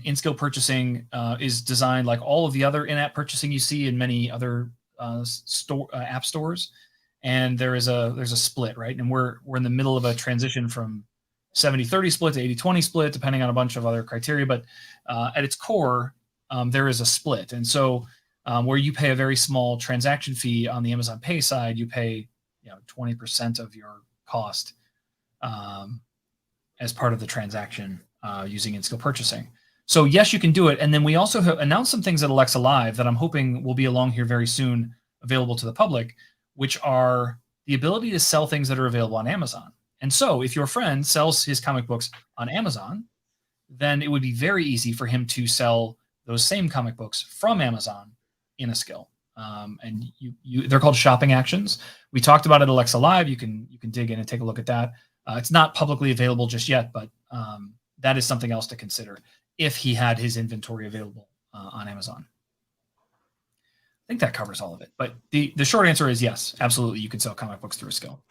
In-skill purchasing is designed like all of the other in-app purchasing you see in many other app stores. And there's a split, right? And we're in the middle of a transition from 70-30 split to 80-20 split, depending on a bunch of other criteria. But at its core, there is a split. And so where you pay a very small transaction fee on the Amazon Pay side, you pay 20% of your cost as part of the transaction using in-skill purchasing. So yes, you can do it. And then we also have announced some things at Alexa Live that I'm hoping will be along here very soon, available to the public, which are the ability to sell things that are available on Amazon. And so if your friend sells his comic books on Amazon, then it would be very easy for him to sell those same comic books from Amazon in a skill. And they're called shopping actions. We talked about it at Alexa Live. You can dig in and take a look at that. It's not publicly available just yet, but that is something else to consider if he had his inventory available on Amazon. I think that covers all of it. But the short answer is yes, absolutely. You can sell comic books through a skill.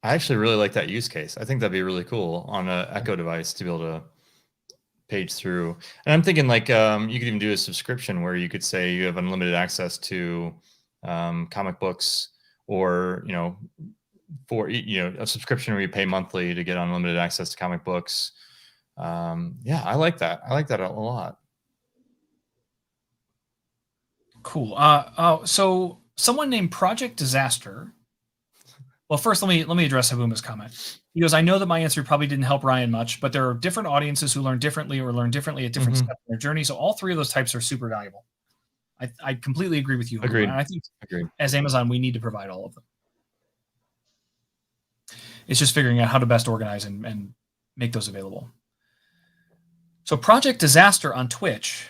I actually really like that use case. I think that'd be really cool on an Echo device to be able to page through. And I'm thinking like you could even do a subscription where you could say you have unlimited access to comic books, or for a subscription where you pay monthly to get unlimited access to comic books. Yeah, I like that. I like that a lot. Cool. So someone named Project Disaster. Well, first let me address Habuma's comment. He goes, I know that my answer probably didn't help Ryan much, but there are different audiences who learn differently or learn differently at different steps in their journey. So all three of those types are super valuable. I completely agree with you. Agreed. And I think as Amazon, we need to provide all of them. It's just figuring out how to best organize and make those available. So Project Disaster on Twitch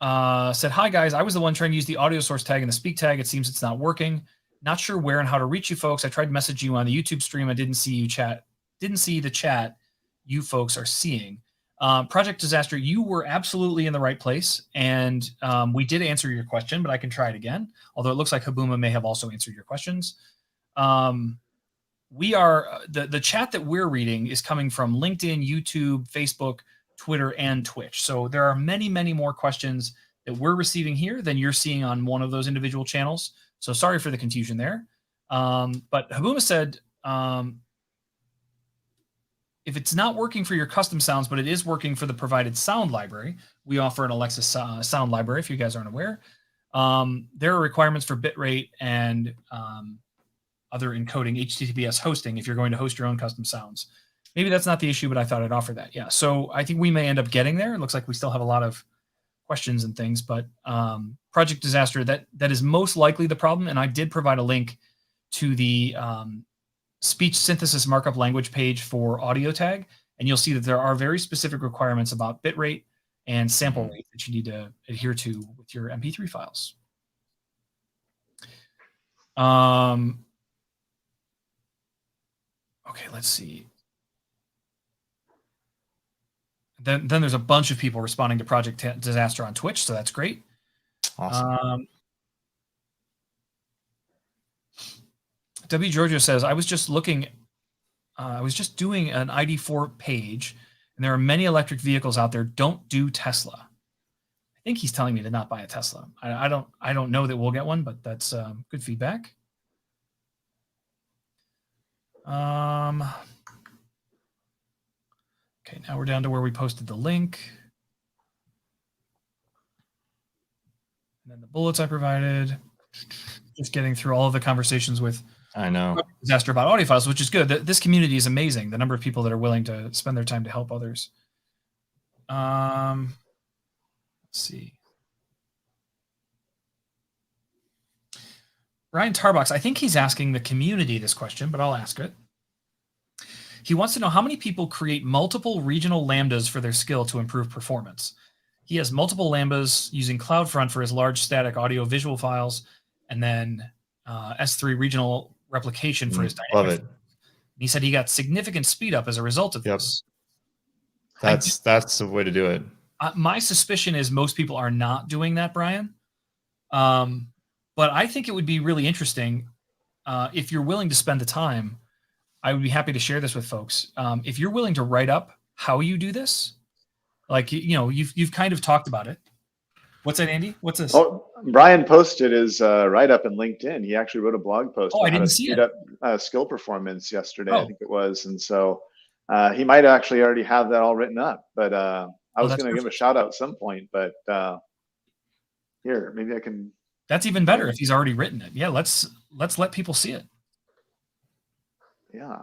said, hi guys, I was the one trying to use the audio source tag and the speak tag. It seems it's not working. Not sure where and how to reach you folks. I tried to message you on the YouTube stream. I didn't see the chat you folks are seeing. Project Disaster, you were absolutely in the right place. And we did answer your question, but I can try it again. Although it looks like Habuma may have also answered your questions. We are, the chat that we're reading is coming from LinkedIn, YouTube, Facebook, Twitter, and Twitch. So there are many, many more questions that we're receiving here than you're seeing on one of those individual channels. So sorry for the confusion there. But Habuma said, if it's not working for your custom sounds, but it is working for the provided sound library, we offer an Alexa sound library, if you guys aren't aware. there are requirements for bitrate and other encoding HTTPS hosting if you're going to host your own custom sounds. Maybe that's not the issue, but I thought I'd offer that. Yeah, so I think we may end up getting there. It looks like we still have a lot of questions and things, but Project Disaster, that is most likely the problem. And I did provide a link to the speech synthesis markup language page for audio tag, and you'll see that there are very specific requirements about bitrate and sample rate that you need to adhere to with your MP3 files. Okay, let's see. Then there's a bunch of people responding to Project Disaster on Twitch, so that's great. Awesome. W. Giorgio says, I was just looking, I was just doing an ID4 page, and there are many electric vehicles out there. Don't do Tesla. I think he's telling me to not buy a Tesla. I don't know that we'll get one, but that's good feedback. Okay, now we're down to where we posted the link. And then the bullets I provided. Just getting through all of the conversations with Disaster about audio files, which is good. This community is amazing. The number of people that are willing to spend their time to help others. Let's see. Ryan Tarbox, I think he's asking the community this question, but I'll ask it. He wants to know how many people create multiple regional lambdas for their skill to improve performance. He has multiple lambdas using CloudFront for his large static audio visual files, and then S3 regional replication for his dynamic. Love it. He said he got significant speed up as a result of this. That's the way to do it. My suspicion is most people are not doing that, Brian. But I think it would be really interesting if you're willing to spend the time. I would be happy to share this with folks. If you're willing to write up how you do this, like, you know, you've kind of talked about it. What's that, Andy? What's this? Oh, Brian posted his write-up in LinkedIn. He actually wrote a blog post I on how didn't to see speed it. up skill performance yesterday, I think it was. And so he might actually already have that all written up. But I was going to give a shout out at some point. But here, maybe I can. That's even better if he's already written it. Yeah, let's let people see it. Yeah.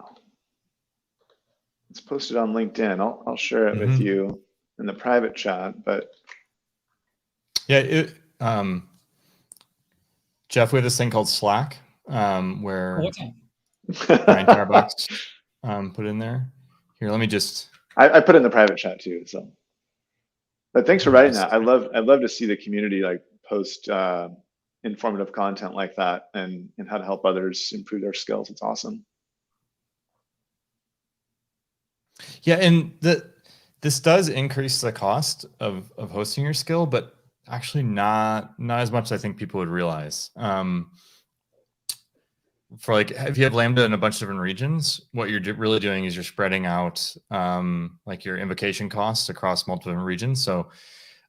It's posted on LinkedIn. I'll share it with you in the private chat, but yeah, Jeff, we have this thing called Slack, where Brian Tarbox put in there. Here, let me just. I put it in the private chat too. So, but thanks for writing that. I'd love to see the community like post informative content like that and how to help others improve their skills. It's awesome. Yeah, and this does increase the cost of hosting your skill, but actually not as much as I think people would realize. For like, if you have Lambda in a bunch of different regions, what you're really doing is you're spreading out like your invocation costs across multiple different regions. So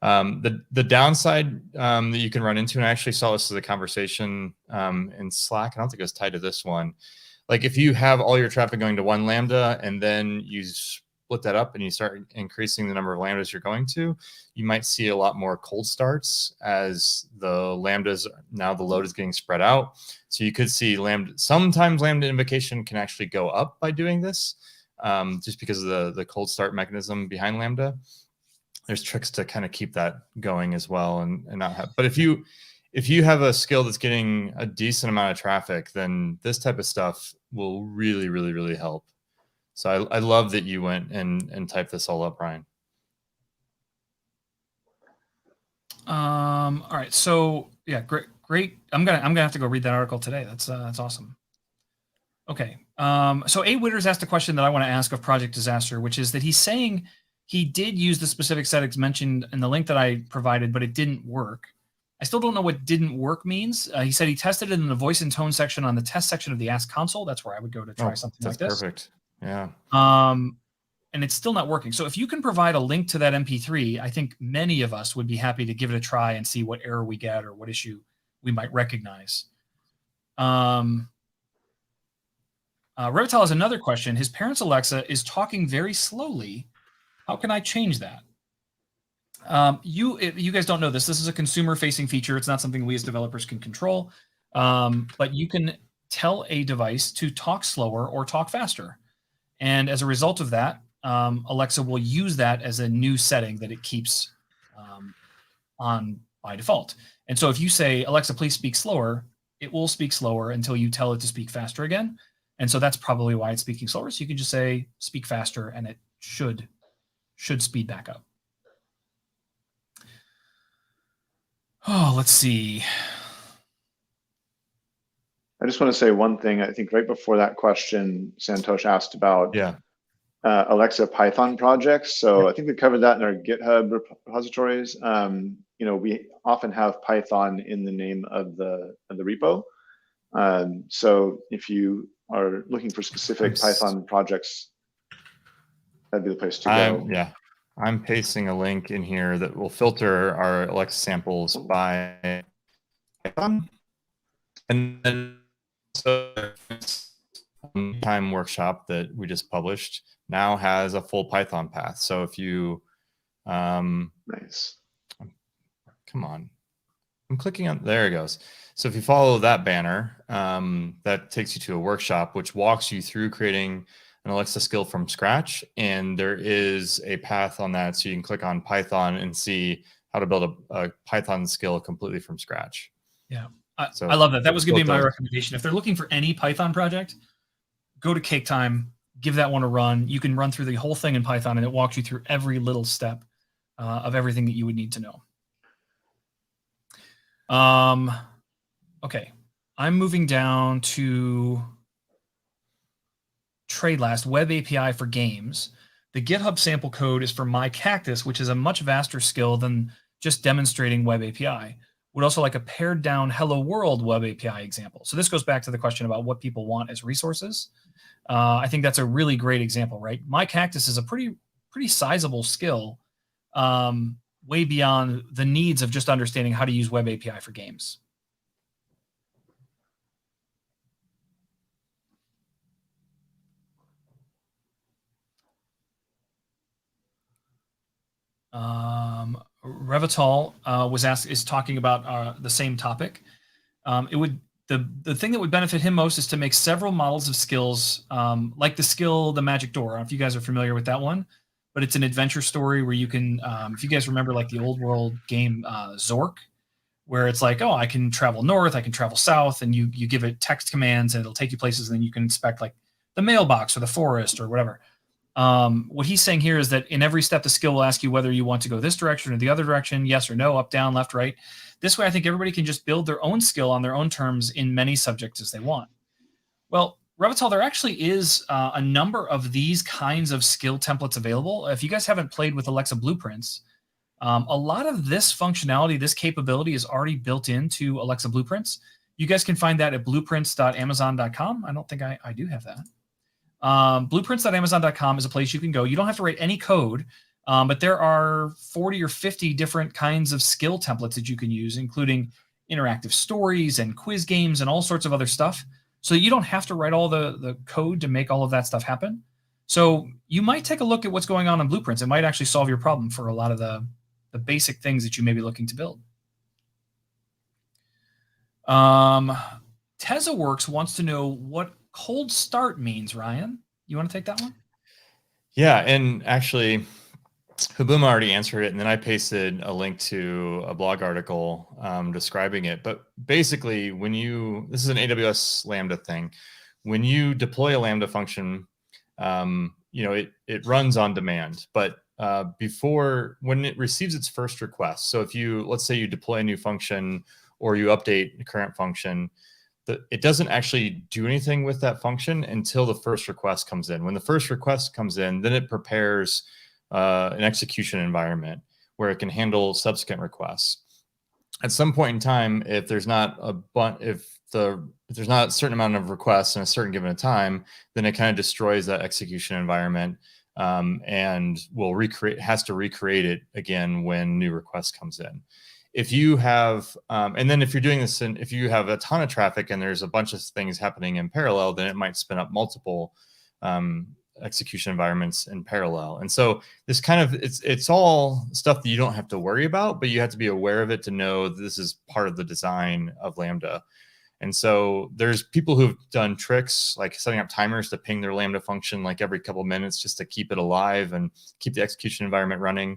the downside that you can run into, and I actually saw this as a conversation in Slack. I don't think it was tied to this one. Like if you have all your traffic going to one Lambda and then you split that up and you start increasing the number of Lambdas you're going to, you might see a lot more cold starts as the Lambdas, now the load is getting spread out. So you could see sometimes Lambda invocation can actually go up by doing this just because of the cold start mechanism behind Lambda. There's tricks to kind of keep that going as well and not have, but if you have a skill that's getting a decent amount of traffic, then this type of stuff will really, really, really help. So I love that you went and typed this all up, Brian. All right. So yeah, great. I'm gonna have to go read that article today. That's awesome. Okay. So A. Witters asked a question that I want to ask of Project Disaster, which is that he's saying he did use the specific settings mentioned in the link that I provided, but it didn't work. I still don't know what didn't work means. He said he tested it in the voice and tone section on the test section of the Ask console. That's where I would go to try something like this. That's perfect. Yeah. And it's still not working. So if you can provide a link to that MP3, I think many of us would be happy to give it a try and see what error we get or what issue we might recognize. Revital has another question. His parents' Alexa is talking very slowly. How can I change that? You guys don't know this. This is a consumer-facing feature. It's not something we as developers can control. But you can tell a device to talk slower or talk faster. And as a result of that, Alexa will use that as a new setting that it keeps on by default. And so if you say, Alexa, please speak slower, it will speak slower until you tell it to speak faster again. And so that's probably why it's speaking slower. So you can just say, speak faster, and it should speed back up. Oh, let's see. I just want to say one thing. I think right before that question, Santosh asked about Alexa Python projects. So I think we covered that in our GitHub repositories. We often have Python in the name of the repo. So if you are looking for specific Python projects, that'd be the place to go. I'm pasting a link in here that will filter our Alexa samples by Python. And then time workshop that we just published now has a full Python path. So if you nice, come on, I'm clicking on, there it goes. So if you follow that banner, that takes you to a workshop which walks you through creating an Alexa skill from scratch, and there is a path on that, so you can click on Python and see how to build a Python skill completely from scratch. Yeah. I love that. That was going to be my recommendation. If they're looking for any Python project, go to Cake Time, give that one a run. You can run through the whole thing in Python, and it walks you through every little step of everything that you would need to know. Okay. I'm moving down to TradeLast, Web API for games. The GitHub sample code is for My Cactus, which is a much vaster skill than just demonstrating Web API. Would also like a pared down Hello World Web API example. So this goes back to the question about what people want as resources. I think that's a really great example, right? My Cactus is a pretty sizable skill, way beyond the needs of just understanding how to use Web API for games. Revital is talking about the same topic. The thing that would benefit him most is to make several models of skills, like the skill The Magic Door. I don't know if you guys are familiar with that one, but it's an adventure story where you can, if you guys remember like the old world game Zork, where it's like, oh, I can travel north, I can travel south, and you give it text commands and it'll take you places, and then you can inspect like the mailbox or the forest or whatever. What he's saying here is that in every step, the skill will ask you whether you want to go this direction or the other direction, yes or no, up, down, left, right. This way, I think everybody can just build their own skill on their own terms in many subjects as they want. Well, Revital, there actually is a number of these kinds of skill templates available. If you guys haven't played with Alexa Blueprints, a lot of this functionality, this capability is already built into Alexa Blueprints. You guys can find that at blueprints.amazon.com. I don't think I do have that. Blueprints.amazon.com is a place you can go. You don't have to write any code, but there are 40 or 50 different kinds of skill templates that you can use, including interactive stories and quiz games and all sorts of other stuff. So you don't have to write all the code to make all of that stuff happen. So you might take a look at what's going on in Blueprints. It might actually solve your problem for a lot of the basic things that you may be looking to build. TezaWorks wants to know what cold start means. Ryan, you want to take that one? Yeah, and actually, Habuma already answered it, and then I pasted a link to a blog article describing it. But basically, this is an AWS Lambda thing. When you deploy a Lambda function, it runs on demand. But when it receives its first request, so if let's say you deploy a new function or you update the current function, it doesn't actually do anything with that function until the first request comes in. When the first request comes in, then it prepares an execution environment where it can handle subsequent requests. At some point in time, if there's not a certain amount of requests in a certain given time, then it kind of destroys that execution environment and has to recreate it again when new request comes in. If you have, and then if you're doing this, and if you have a ton of traffic and there's a bunch of things happening in parallel, then it might spin up multiple execution environments in parallel. And so this kind of, it's all stuff that you don't have to worry about, but you have to be aware of it to know this is part of the design of Lambda. And so there's people who've done tricks like setting up timers to ping their Lambda function like every couple of minutes just to keep it alive and keep the execution environment running.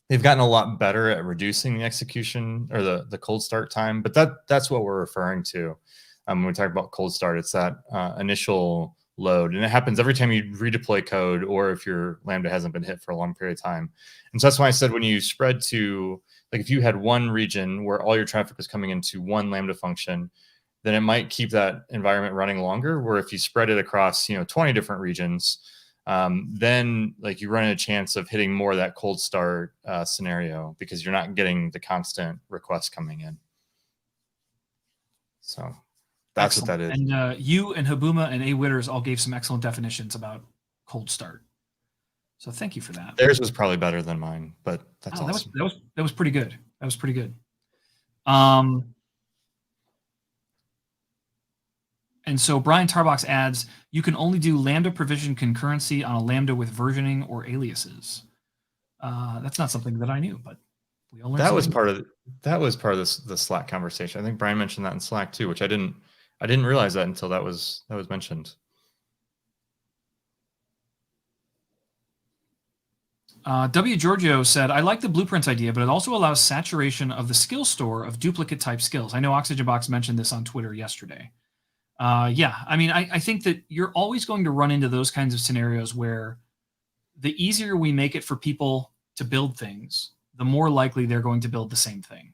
They've gotten a lot better at reducing the execution or the cold start time, but that's what we're referring to. When we talk about cold start, it's that initial load, and it happens every time you redeploy code or if your Lambda hasn't been hit for a long period of time. And so that's why I said when you spread to, like if you had one region where all your traffic was coming into one Lambda function, then it might keep that environment running longer. Where if you spread it across 20 different regions, then like you run a chance of hitting more of that cold start scenario because you're not getting the constant requests coming in. So that's excellent. What that is. And you and Habuma and A. Witters all gave some excellent definitions about cold start. So thank you for that. Theirs was probably better than mine, but that's awesome. That was pretty good. That was pretty good. And so Brian Tarbox adds, you can only do Lambda provision concurrency on a Lambda with versioning or aliases. That's not something that I knew, but we all learned that was part of the Slack conversation. I think Brian mentioned that in Slack too, which I didn't realize that until that was mentioned. W. Giorgio said, I like the blueprints idea, but it also allows saturation of the skill store of duplicate type skills. I know OxygenBox mentioned this on Twitter yesterday. Yeah, I mean, I think that you're always going to run into those kinds of scenarios where the easier we make it for people to build things, the more likely they're going to build the same thing.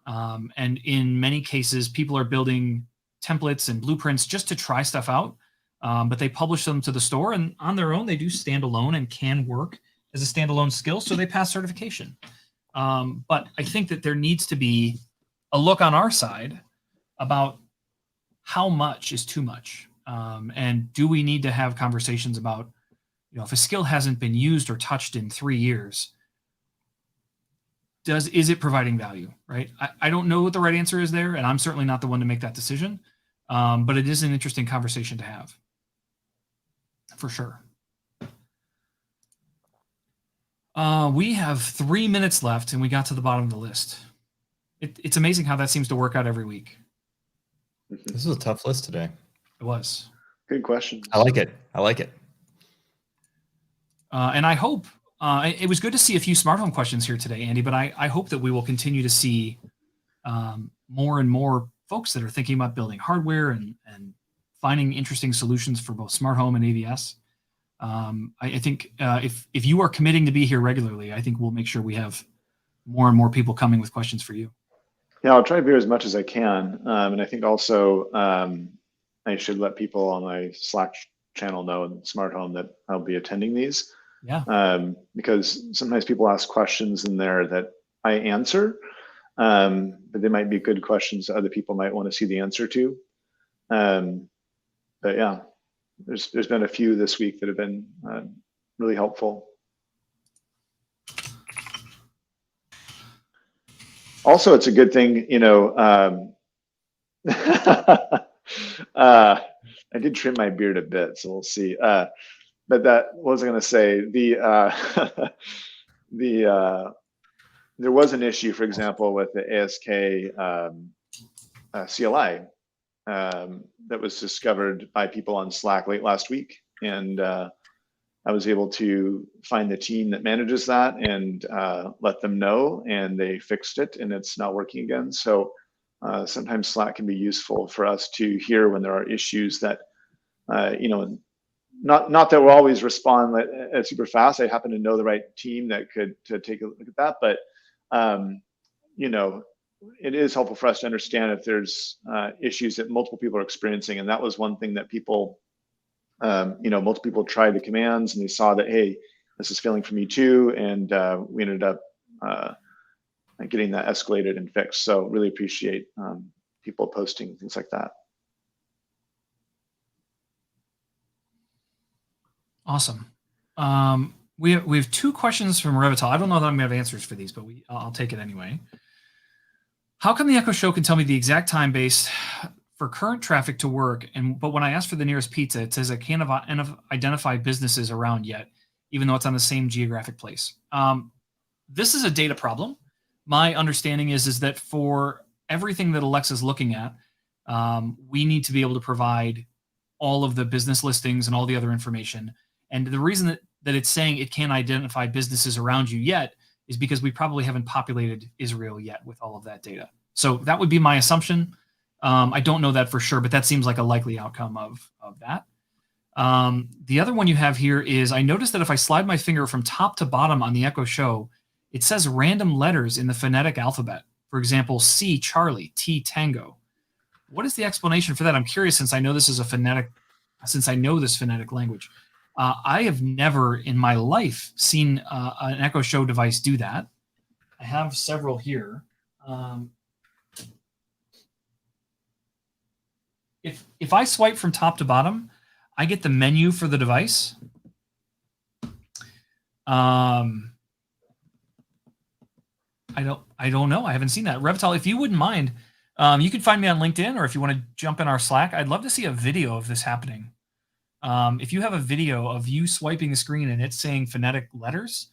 And in many cases, people are building templates and blueprints just to try stuff out, but they publish them to the store, and on their own, they do stand alone and can work as a standalone skill, so they pass certification. But I think that there needs to be a look on our side about how much is too much, and do we need to have conversations about, if a skill hasn't been used or touched in 3 years, is it providing value, right? I don't know what the right answer is there, and I'm certainly not the one to make that decision, but it is an interesting conversation to have, for sure. We have 3 minutes left, and we got to the bottom of the list. It's amazing how that seems to work out every week. This is a tough list today. It was. Good question. I like it. And I hope it was good to see a few smart home questions here today, Andy, but I hope that we will continue to see more and more folks that are thinking about building hardware and finding interesting solutions for both smart home and AVS. I think if you are committing to be here regularly, I think we'll make sure we have more and more people coming with questions for you. Yeah, I'll try to be here as much as I can. And I think also I should let people on my Slack channel know in Smart Home that I'll be attending these. Yeah. Because sometimes people ask questions in there that I answer, but they might be good questions that other people might want to see the answer to. But yeah, there's been a few this week that have been really helpful. Also, it's a good thing, I did trim my beard a bit, so we'll see. But what was I going to say? There was an issue, for example, with the ASK CLI that was discovered by people on Slack late last week, and I was able to find the team that manages that and let them know, and they fixed it, and it's not working again. So sometimes Slack can be useful for us to hear when there are issues that, not that we'll always respond super fast. I happen to know the right team that could take a look at that, but it is helpful for us to understand if there's issues that multiple people are experiencing, and that was one thing that people. Multiple people tried the commands and they saw that, hey, this is failing for me too. And we ended up getting that escalated and fixed. So really appreciate people posting things like that. Awesome. We have 2 questions from Revital. I don't know that I'm going to have answers for these, but I'll take it anyway. How come the Echo Show can tell me the exact time base for current traffic to work, but when I ask for the nearest pizza, it says I can't identify businesses around yet, even though it's on the same geographic place. This is a data problem. My understanding is that for everything that Alexa's looking at, we need to be able to provide all of the business listings and all the other information. And the reason that it's saying it can't identify businesses around you yet is because we probably haven't populated Israel yet with all of that data. So that would be my assumption. I don't know that for sure, but that seems like a likely outcome of that. The other one you have here is, I noticed that if I slide my finger from top to bottom on the Echo Show, it says random letters in the phonetic alphabet. For example, C, Charlie, T, Tango. What is the explanation for that? I'm curious, since I know this phonetic language. I have never in my life seen an Echo Show device do that. I have several here. If I swipe from top to bottom, I get the menu for the device. I don't know. I haven't seen that. Revtal, if you wouldn't mind, you can find me on LinkedIn, or if you want to jump in our Slack, I'd love to see a video of this happening. If you have a video of you swiping the screen and it's saying phonetic letters,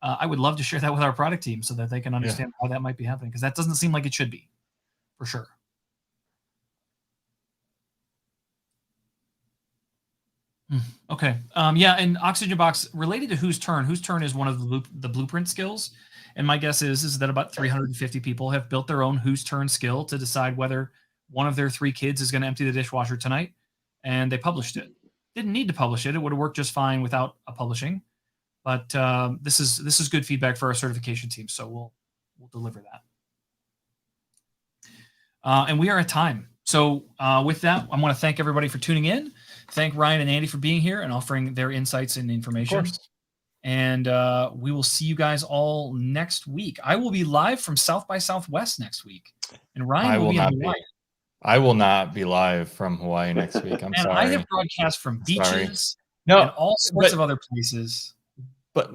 I would love to share that with our product team so that they can understand how that might be happening, because that doesn't seem like it should be, for sure. Okay. Yeah, and Oxygen Box, related to Whose Turn is one of the blueprint skills. And my guess is that about 350 people have built their own Whose Turn skill to decide whether one of their 3 kids is going to empty the dishwasher tonight. And they published it. Didn't need to publish it. It would have worked just fine without a publishing. But this is good feedback for our certification team. So we'll deliver that. And we are at time. So with that, I want to thank everybody for tuning in. Thank Ryan and Andy for being here and offering their insights and information. Of course. And we will see you guys all next week. I will be live from South by Southwest next week. And Ryan will be on Hawaii. I will not be live from Hawaii next week. I'm sorry. I have broadcast from beaches and all sorts of other places. But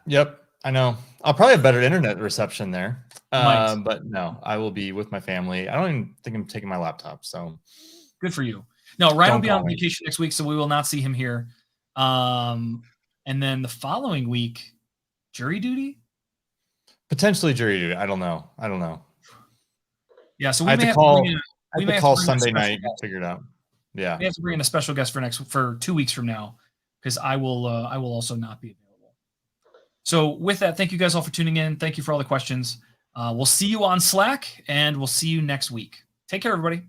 yep, I know. I'll probably have better internet reception there. But no, I will be with my family. I don't even think I'm taking my laptop. So good for you. No, Ryan will be on vacation next week, so we will not see him here. And then the following week, jury duty? Potentially jury duty. I don't know. Yeah, so we may have to call Sunday night and figure it out. Yeah. We have to bring in a special guest for 2 weeks from now, because I will also not be available. So with that, thank you guys all for tuning in. Thank you for all the questions. We'll see you on Slack, and we'll see you next week. Take care, everybody.